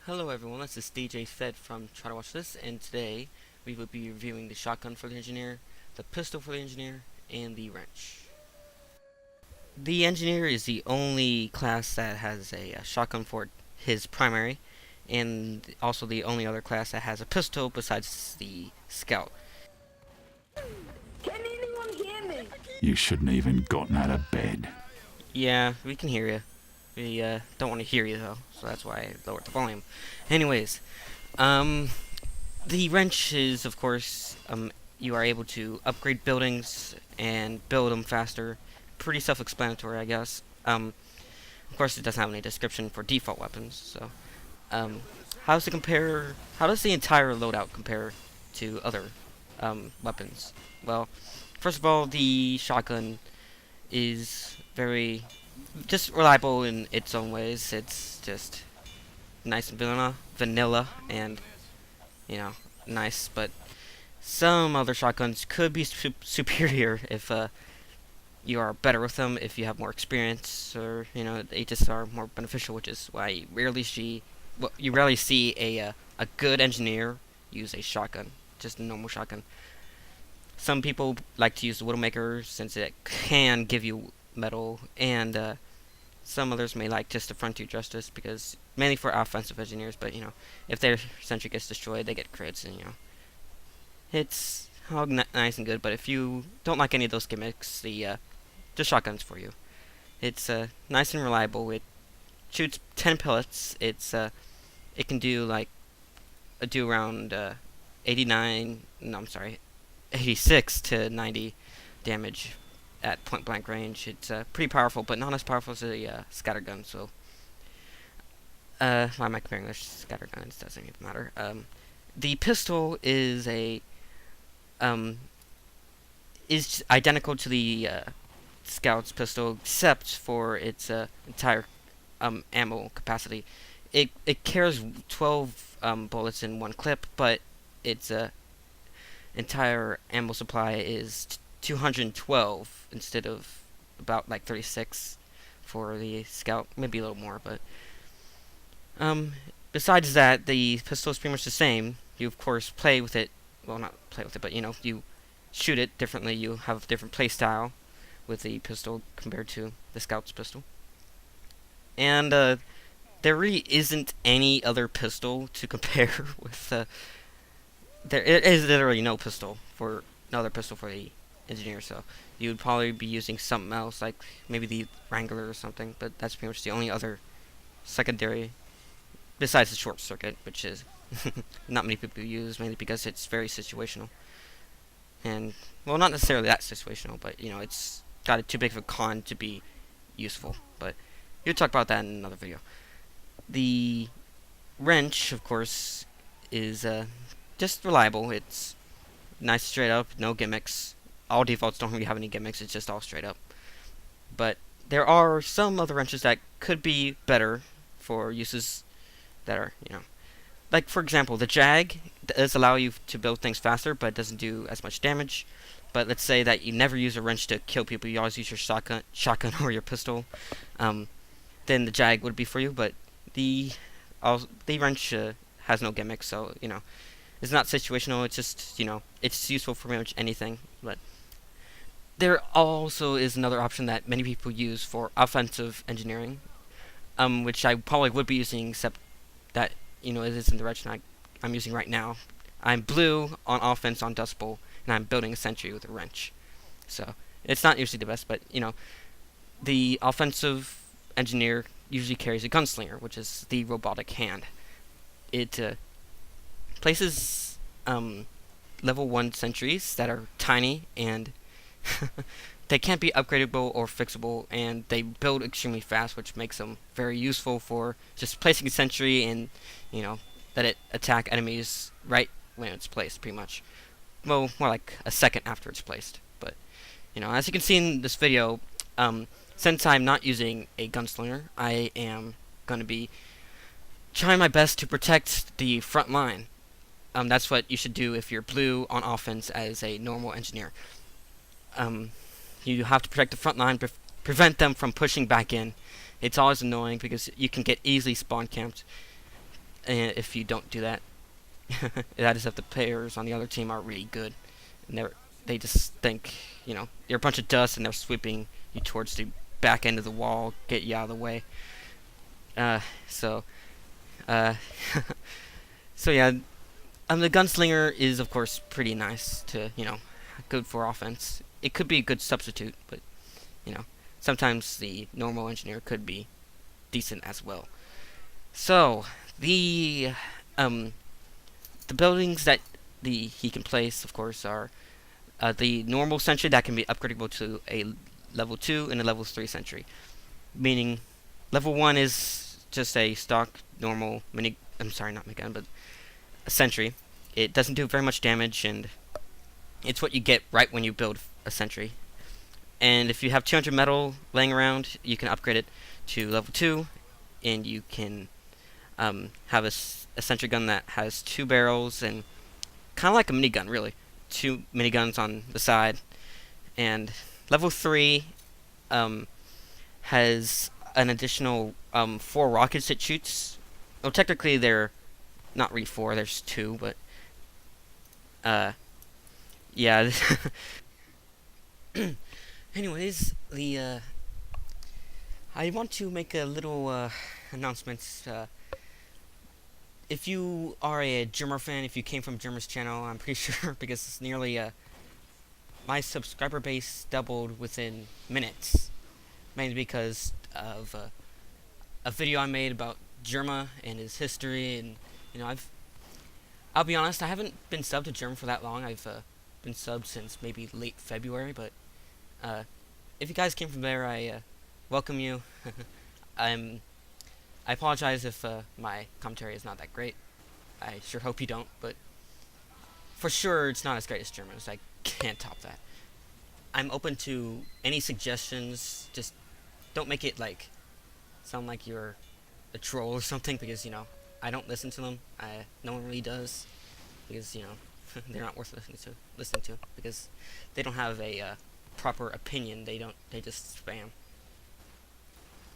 Hello everyone, this is DJTHED from TryToWatchThis, and today we will be reviewing the shotgun for the engineer, the pistol for the engineer, and the wrench. The engineer is the only class that has a shotgun for his primary, and also the only other class that has a pistol besides the scout. Can anyone hear me? You shouldn't have even gotten out of bed. Yeah, we can hear you. We don't want to hear you though, so that's why I lowered the volume. Anyways, the wrench is, of course, you are able to upgrade buildings and build them faster. Pretty self-explanatory, I guess. Of course, it doesn't have any description for default weapons. So, how does it compare? How does the entire loadout compare to other weapons? Well, first of all, the shotgun is very just reliable in its own ways. It's just nice and vanilla, and nice. But some other shotguns could be superior if you are better with them, if you have more experience, or they just are more beneficial. Which is why you rarely see a good engineer use a shotgun, just a normal shotgun. Some people like to use the Widowmaker since it can give you metal, and some others may like just the Frontier Justice because mainly for offensive engineers. But if their sentry gets destroyed, they get crits, and it's all nice and good. But if you don't like any of those gimmicks, the shotgun's for you. It's nice and reliable. It shoots 10 pellets. It can do around 89. No, I'm sorry, 86 to 90 damage at point blank range. It's pretty powerful, but not as powerful as a scattergun. So, why am I comparing this to scattergun? It doesn't even matter. The pistol is is identical to the Scout's pistol, except for its entire ammo capacity. It carries 12 bullets in one clip, but its entire ammo supply is 212 instead of about 36 for the Scout, maybe a little more. But besides that, the pistol is pretty much the same. You of course play with it, well, not play with it, but you shoot it differently. You have a different play style with the pistol compared to the Scout's pistol. And there really isn't any other pistol to compare with. There is literally no pistol for another pistol for the engineer, so you would probably be using something else, like maybe the Wrangler or something. But that's pretty much the only other secondary besides the short circuit, which is not many people use, mainly because it's very situational. And well, not necessarily that situational, but it's got too big of a con to be useful. But you'll talk about that in another video. The wrench, of course, is just reliable. It's nice, straight up, no gimmicks. All defaults don't really have any gimmicks. It's just all straight up. But there are some other wrenches that could be better for uses that are, like for example, the Jag does allow you to build things faster, but it doesn't do as much damage. But let's say that you never use a wrench to kill people. You always use your shotgun or your pistol. Then the Jag would be for you. But the wrench has no gimmicks, so it's not situational. It's just it's useful for pretty much anything. But there also is another option that many people use for offensive engineering, which I probably would be using, except that it isn't the direction I'm using right now. I'm blue on offense on Dust Bowl, and I'm building a sentry with a wrench. So it's not usually the best, but the offensive engineer usually carries a gunslinger, which is the robotic hand. It places level 1 sentries that are tiny, and they can't be upgradable or fixable, and they build extremely fast, which makes them very useful for just placing a sentry and let it attack enemies right when it's placed, pretty much. Well, more like a second after it's placed. But as you can see in this video, since I'm not using a gunslinger, I am going to be trying my best to protect the front line. That's what you should do if you're blue on offense as a normal engineer. You have to protect the front line, prevent them from pushing back in. It's always annoying because you can get easily spawn camped. And if you don't do that, that is if the players on the other team are really good, and they just think, you know, you're a bunch of dust, and they're sweeping you towards the back end of the wall, get you out of the way. So, uh, so yeah, the gunslinger is of course pretty nice to, you know, good for offense. It could be a good substitute, but you know, sometimes the normal engineer could be decent as well. So the buildings that he can place, of course, are the normal sentry that can be upgradable to a level 2 and a level 3 sentry. Meaning, level 1 is just a stock normal I'm sorry, not minigun, but a sentry. It doesn't do very much damage, and it's what you get right when you build a sentry. And if you have 200 metal laying around, you can upgrade it to level 2, and you can have a sentry gun that has 2 barrels, and kind of like a minigun, really. 2 miniguns on the side. And level 3 has an additional 4 rockets it shoots. Well, technically they're not really 4, there's 2, but yeah. Anyways, I want to make a little announcement. If you are a Germer fan, if you came from Germer's channel, I'm pretty sure, because it's nearly my subscriber base doubled within minutes, mainly because of a video I made about Germa and his history. And you know, I'll be honest, I haven't been subbed to Germa for that long. I've been subbed since maybe late February, but if you guys came from there, I welcome you. I apologize if my commentary is not that great. I sure hope you don't, but for sure it's not as great as German's. I can't top that. I'm open to any suggestions. Just don't make it like sound like you're a troll or something, because you know I don't listen to them. No one really does, because you know they're not worth listening to because they don't have a proper opinion. They just spam.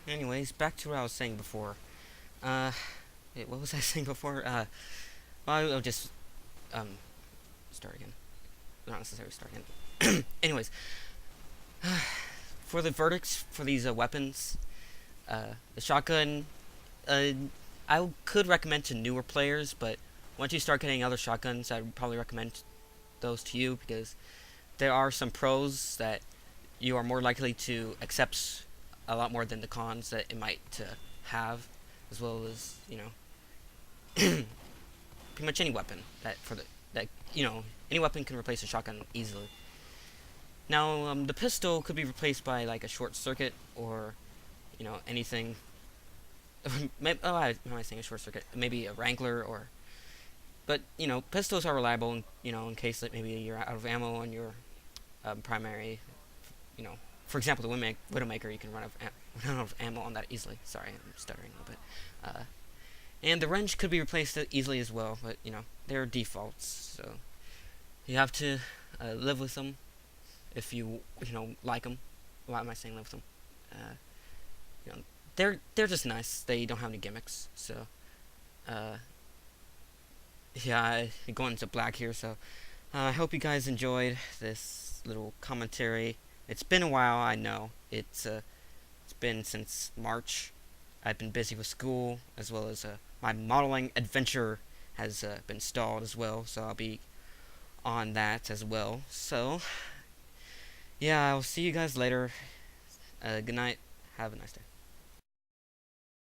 Anyways, back to what I was saying before. Wait, what was I saying before? Well, I'll just start again. Not necessarily start again. Anyways, for the verdicts for these weapons, the shotgun, I could recommend to newer players, but once you start getting other shotguns, I would probably recommend those to you, because there are some pros that you are more likely to accept a lot more than the cons that it might have, as well as, you know, pretty much any weapon any weapon can replace a shotgun easily. Now, the pistol could be replaced by like a short circuit, or you know, anything. Maybe, how am I saying a short circuit? Maybe a Wrangler, or. But you know, pistols are reliable, you know, in case that maybe you're out of ammo on your primary. You know, for example, the Widowmaker, you can run out of ammo on that easily. Sorry, I'm stuttering a little bit. And the wrench could be replaced easily as well, but you know, they're defaults, so you have to live with them if you know, like them. Why am I saying live with them? You know, they're just nice. They don't have any gimmicks, so yeah, I'm going into black here, so I hope you guys enjoyed this little commentary. It's been a while, I know. It's been since March. I've been busy with school, as well as my modeling adventure has been stalled as well, so I'll be on that as well. So, yeah, I'll see you guys later. Good night. Have a nice day.